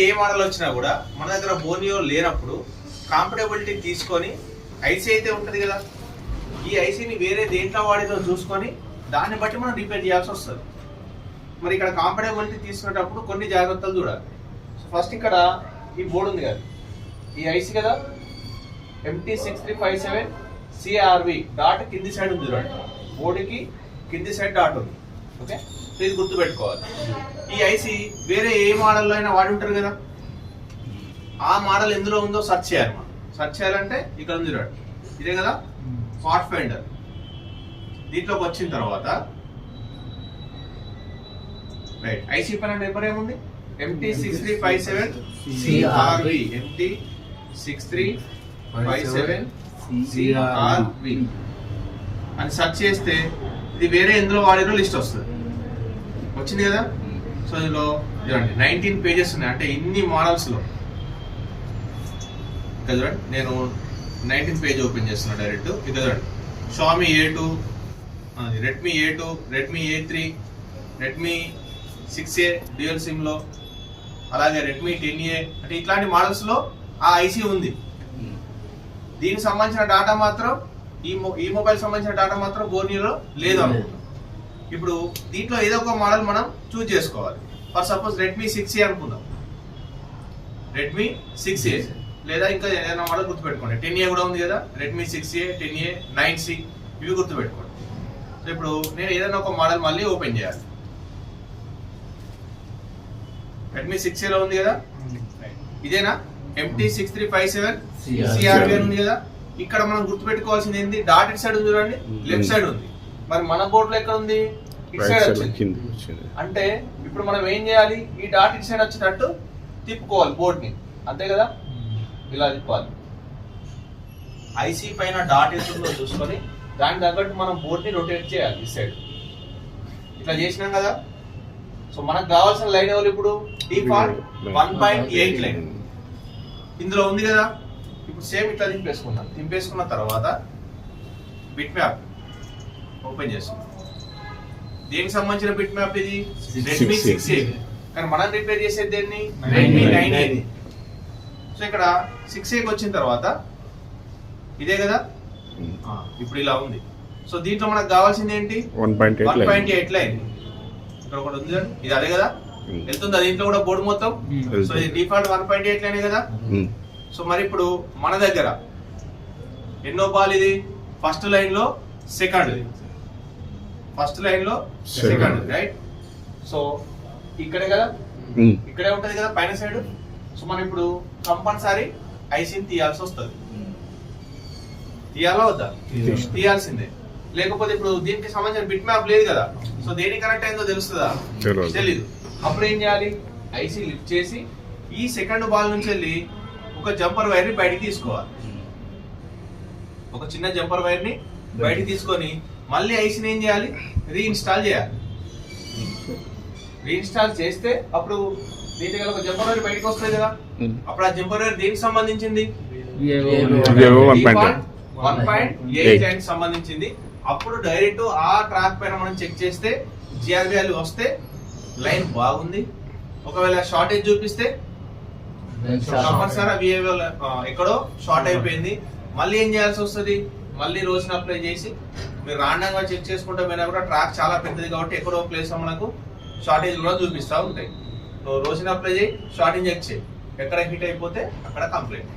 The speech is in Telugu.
ఏ మోడల్ వచ్చినా కూడా మన దగ్గర బోనియో లేనప్పుడు కాంపటబిలిటీ తీసుకొని ఐసీ అయితే ఉంటుంది కదా, ఈ ఐసీని వేరే దేంట్లో వాడిదో చూసుకొని దాన్ని బట్టి మనం రిపేర్ చేయాల్సి వస్తుంది. మరి ఇక్కడ కాంపటబిలిటీ తీసుకునేటప్పుడు కొన్ని జాగ్రత్తలు చూడాలి. సో ఫస్ట్ ఇక్కడ ఈ బోర్డు ఉంది కదా, ఈ ఐసీ కదా MT6357 CRV డాట్ కింది సైడ్ ఉంది చూడండి, బోర్డుకి కింది సైడ్ డాట్ ఉంది. ఓకే, ప్లీజ్ గుర్తుపెట్టుకోవాలి. ఈ ఐసీ వేరే ఏ మోడల్లో అయినా వాడి ఉంటారు కదా, ఆ మోడల్ ఎందులో ఉందో సెర్చ్ చేయాలి. మనం సెర్చ్ చేయాలంటే ఇక్కడ ఉంది చూడండి, ఇదే కదా పాత్ ఫైండర్. దీంట్లోకి వచ్చిన తర్వాత రైట్ ఐసీ పైన నెంబర్ ఏముంది, MT6357 CRV MT6357 CRV అని సెర్చ్ చేస్తే ఇది వేరే ఎందులో వాడినో లిస్ట్ వస్తుంది. వచ్చింది కదా. సో ఇందులో చూడండి 19 పేజెస్ ఉన్నాయి, అంటే ఇన్ని మోడల్స్ లో. ఇక్కడ చూడండి, నేను 19 పేజ్ ఓపెన్ చేస్తున్నా డైరెక్ట్. ఇక్కడ చూడండి, Xiaomi A2, Redmi A2, Redmi A3, Redmi 6A dual SIM లో, అలాగే రెడ్మీ 10A, అంటే ఇట్లాంటి మోడల్స్ లో ఆ ఐసీ ఉంది. దీనికి సంబంధించిన డేటా మాత్రం ఈ మొబైల్ సంబంధించిన డేటా మాత్రం బోర్నియోలో లేదు అనుకుంటున్నాం. ఇప్పుడు దీంట్లో ఏదో ఒక మోడల్ మనం చూజ్ చేసుకోవాలి. ఫర్ సపోజ్ రెడ్మీ 6A అనుకుందాం, రెడ్మీ 6A లేదా ఇంకా ఏదైనా మోడల్ గుర్తుపెట్టుకోండి. 10A కూడా ఉంది కదా, రెడ్మీ 6A, 10A, 9C ఇవి గుర్తుపెట్టుకోండి. సో ఇప్పుడు నేను ఏదైనా ఒక మోడల్ మళ్ళీ ఓపెన్ చేయాలి. రెడ్మీ 6A లో ఉంది కదా, ఇదేనా MT6357 CRV ఉంది కదా. ఇక్కడ మనం గుర్తుపెట్టుకోవాల్సింది ఏంటి, డాట్ ఇటు సైడ్ ఉంది చూడండి, లెఫ్ట్ సైడ్ ఉంది. మరి మన బోర్డు లో ఎక్కడ ఉంది, ఇటు సైడ్ వచ్చింది. అంటే ఇప్పుడు మనం ఏం చేయాలి, ఈ డాట్ ఇటు సైడ్ వచ్చేటట్టు తిప్పుకోవాలి బోర్డ్ ని, అంతే కదా, ఇలా తిప్పాలి. ఐసీ పైన డాట్ ఎత్తుందో చూసుకొని దాని తగ్గట్టు మనం బోర్డ్ ని రొటేట్ చేయాలి ఈ సైడ్. ఇట్లా చేసినాం కదా. సో మనకు కావాల్సిన లైన్ ఎవరు ఇప్పుడు, డిఫాల్ట్ 1.8 లైన్ ఇందులో ఉంది కదా. ఇప్పుడు సేమ్ ఇట్లా దింపేసుకున్నాం. దింపేసుకున్న తర్వాత బిట్ మ్యాప్ ఓపెన్ చేస్తున్నాం. దేనికి సంబంధించిన బిట్ మ్యాప్ ఇది, రెడ్మీ 6A. కానీ మనం రిపేర్ చేసేది దేన్ని, రెడ్మీ 9A. సో ఇక్కడ 6Aకి వచ్చిన తర్వాత ఇదే కదా, ఇప్పుడు ఇలా ఉంది. సో దీంట్లో మనకు కావాల్సింది ఏంటి, 1.8 లైన్. ఇక్కడ ఒకటి ఉంది, ఇది అదే కదా వెళ్తుందా దీంట్లో కూడా బోర్డు మొత్తం. సో ఇది డిఫాల్ట్ 1.8 లైన్ కదా. సో మరి ఇప్పుడు మన దగ్గర ఎన్నో బాల్ ఇది, ఫస్ట్ లైన్ లో సెకండ్, ఫస్ట్ లైన్ లో సెకండ్, రైట్. సో ఇక్కడే కదా, ఇక్కడే ఉంటది కదా పైన సైడ్. సో మనం ఇప్పుడు కంపల్సరీ ఐసీని తీయాల్సి వస్తుంది. తీయాలా వద్దా, తీయాల్సిందే. లేకపోతే ఇప్పుడు దీనికి సంబంధించిన బిట్ మ్యాప్ లేదు కదా, సో దేనికి కనెక్ట్ అయిందో తెలుస్తుందా, తెలీదు. అప్పుడు ఏం చేయాలి, ఐసీ లిఫ్ట్ చేసి ఈ సెకండ్ బాల్ నుంచి వెళ్ళి ఒక జంపర్ వైర్ ని బయటికి తీసుకోవాలి. ఒక చిన్న జంపర్ వైర్ ని బయటికి తీసుకొని మళ్ళీ ఐసీని ఏం చేయాలి, రీఇన్స్టాల్ చేయాలి. రీఇన్స్టాల్ చేస్తే అప్పుడు దీని దగ్గర ఒక జంపర్ వైర్ బయటకు వస్తుంది కదా. అప్పుడు ఆ జంపర్ వైర్ దేనికి సంబంధించింది, 1.8 లైన్ సంబంధించింది. అప్పుడు డైరెక్ట్ ఆ ట్రాక్ పైన మనం చెక్ చేస్తే జిఆర్ వాల్యూ వస్తే లైన్ బాగుంది. ఒకవేళ షార్టేజ్ చూపిస్తే కంపల్సరీ ఎక్కడో షార్ట్ అయిపోయింది. మళ్ళీ ఏం చేయాల్సి వస్తుంది, మళ్ళీ రోజున అప్లై చేసి మీరు రాండంగా చెక్ చేసుకుంటే పోయినా కూడా ట్రాక్ చాలా పెద్దది కాబట్టి ఎక్కడో ప్లేస్ లో మనకు షార్టేజ్ కూడా చూపిస్తూ ఉంటాయి. రోజున అప్లై చేయి, షార్టేజ్ చెక్ చేయి, ఎక్కడ హిట్ అయిపోతే అక్కడ కంప్లైంట్.